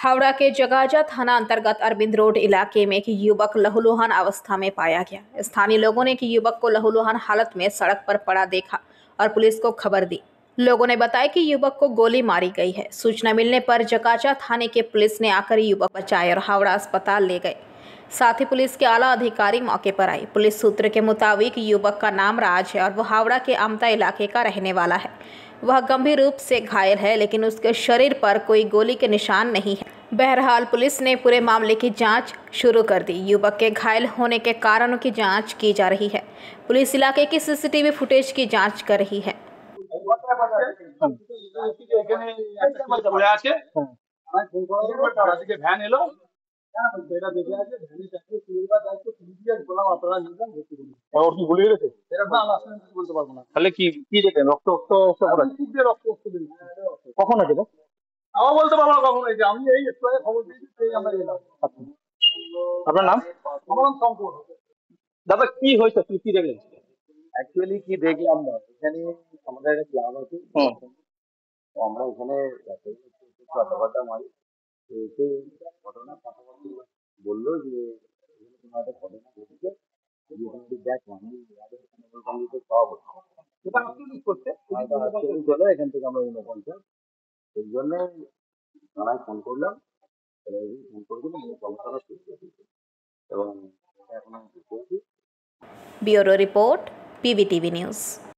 हावड़ा के जगाजा थाना अंतर्गत अरविंद रोड इलाके में एक युवक लहूलुहान अवस्था में पाया गया। स्थानीय लोगों ने कि युवक को लहूलुहान हालत में सड़क पर पड़ा देखा और पुलिस को खबर दी। लोगों ने बताया कि युवक को गोली मारी गई है। सूचना मिलने पर जगाजा थाने के पुलिस ने आकर युवक बचाए और हावड़ा अस्पताल ले गए। साथ ही पुलिस के आला अधिकारी मौके पर आए। पुलिस सूत्र के मुताबिक युवक का नाम राज है और वो हावड़ा के आमता इलाके का रहने वाला है। वह गंभीर रूप से घायल है, लेकिन उसके शरीर पर कोई गोली के निशान नहीं है। बहरहाल पुलिस ने पूरे मामले की जांच शुरू कर दी। युवक के घायल होने के कारणों की जांच की जा रही है। पुलिस इलाके की सीसीटीवी फुटेज की जांच कर रही है। और কি গুলি লেগেছে? তাহলে কি কি দেখেন? রক্ত রক্ত কখন আছে এটা? আমার বলতে পারবো না কখন হয়েছে। আমি এই একটু আগে খবর দিয়েছি, সেই আমরা এলাম। আপনার নাম? আমার নাম শঙ্কর। দাদা কি হয়েছে? আপনি কি দেখলেন? অ্যাকচুয়ালি কি দেখলাম না, এখানে আমাদের একটা ক্লাব আছে, তো আমরা ওখানে রাতে একটু আড্ডা মারি। তো এসে ঘটনা পাশাপাশি বললো যে এখানে কোনো একটা ঘটনা ঘটেছে, যে ওখানে একটু দেখ আমি উনপঞ্চাশে সব সেটা আত্মীয় করছে। চলে এখান থেকে আমরা 49, সেই জন্য থানায় ফোন করলাম। ফোন করেছিল সমস্যাটা শেষ করে দিয়েছে এবং এখন আমি বুঝতে পারছি। Bureau report, PVTV news.